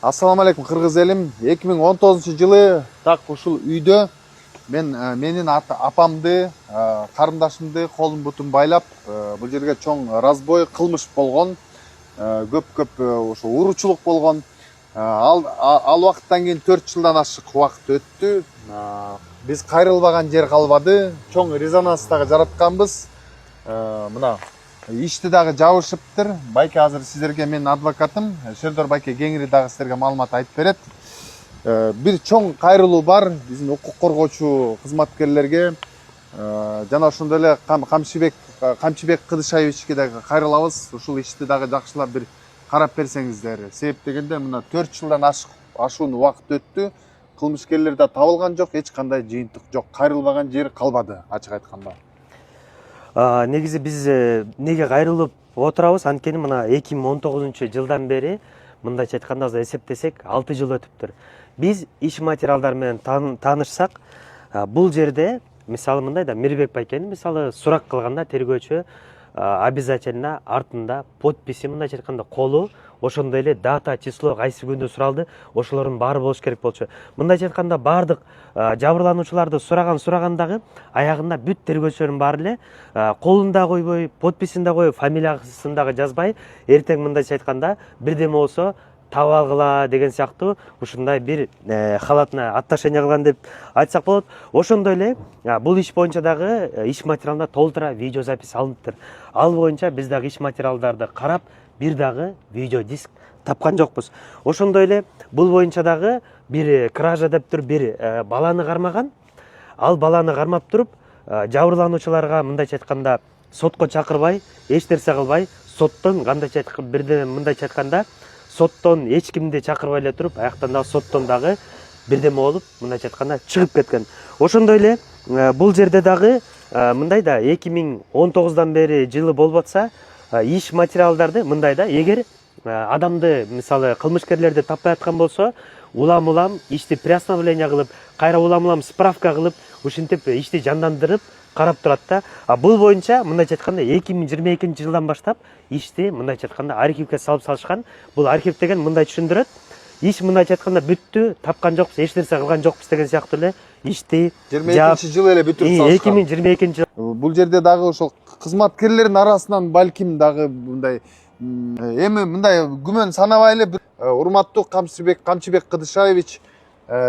Ассаламу алейкум кыргыз элим. 2019-жылы так ушул үйдө менин апамды, карындашымды колун бутун байлап, бул жерге чоң разбой кылмыш болгон, көп ошо уруучулук болгон. Ал убакыттан кийин 4 жылдан ашык убакыт өттү. Биз кайрылбаган жер калбады. Чоң резонанс дагы жаратканбыз. Мына ишти дагы жабышыптыр. Байке азыр сиздерге менин адвокатым Шердор байке кеңири дагы сиздерге маалымат айтып берет. Бир чоң кайрылуу бар биздин укук коргоочу кызматкерлерге. Жана ошондой эле Камчыбек Кыдышаевичке дагы кайрылабыз. Ушул ишти дагы жакшылап бир карап берсеңиздер. Себеп дегенде мына 4 жылдан ашуун убакыт өттү. Кылмышкерлер да табылган жок, эч кандай жыйынтык жок. Кайрылбаган жер калбады, ачык айтканда. Негизи биз неге кайрылып отурабыз? Анткени мына 2019-жылдан бери мындайча айтканда эсептесек 6 жыл өтүптүр. Биз иш материалдар менен таанышсак, бул жерде мисалы мындай да Мирбек байкени мисалы сурак кылганда тергөөчү обязательно артында подписи мындайча айтканда колу, ошондой эле дата, число, кайсы күндө суралды, ошолордун баары болуш керек болчу. Мындайча айтканда баардык жабырлануучуларды сурагандагы аягында бүт тергөөчүлөрдүн баары эле колун да койбой, подписин да койбой, фамилиясын дагы жазбай, эртең мындайча айтканда бирдеме болсо таап алгыла деген сыяктуу ушундай бир халатына отношение кылган деп айтсак болот. Ошондой эле бул иш боюнча дагы иш материалында толтура видеозапись алыныптыр. Ал боюнча биз дагы иш материалдарды карап, бир дагы видео диск тапкан жокпуз. Ошондой эле бул боюнча дагы бир кража деп туруп бир баланы кармаган. Ал баланы кармап туруп, жабырлануучуларга мындайча айтканда сотко чакырбай, эч нерсе кылбай, соттон кандайча бирден мындайча айтканда соттон эч кимди чакырбай эле туруп, аяктан дагы соттон дагы бирдеме болуп, мындайча айтканда чыгып кеткен. Ошондой эле бул жерде дагы мындай да 2019-дан бери жылы болуп атса, иш материалдарды мындай да эгер адамды мисалы кылмышкерлерди таппай аткан болсо, улам ишти приостановление кылып, кайра улам справка кылып, ушинтип ишти жандандырып карап турат да. Бул боюнча мындайча айтканда 2022-жылдан баштап ишти мындайча айтканда архивге салышкан. Бул архив деген мындай түшүндүрөт. Иш мындайча айтканда бүттү, тапкан жокпуз, эч нерсе кылган жокпуз деген сыяктуу эле ишти 22-жылы эле бүтүрүп салышкан. 2022-жыл. Бул жерде дагы ошол кызматкерлердин арасынан балким дагы мындай эми мындай күмөн санабай эле урматтуу Камчыбек Кыдышаевич,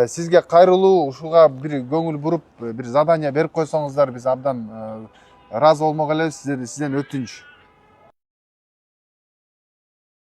сизге кайрылуу ушуга бир көңүл буруп, бир задание берип койсоңуздар, биз абдан ыраазы болмок элебиз. Сизден өтүнүч.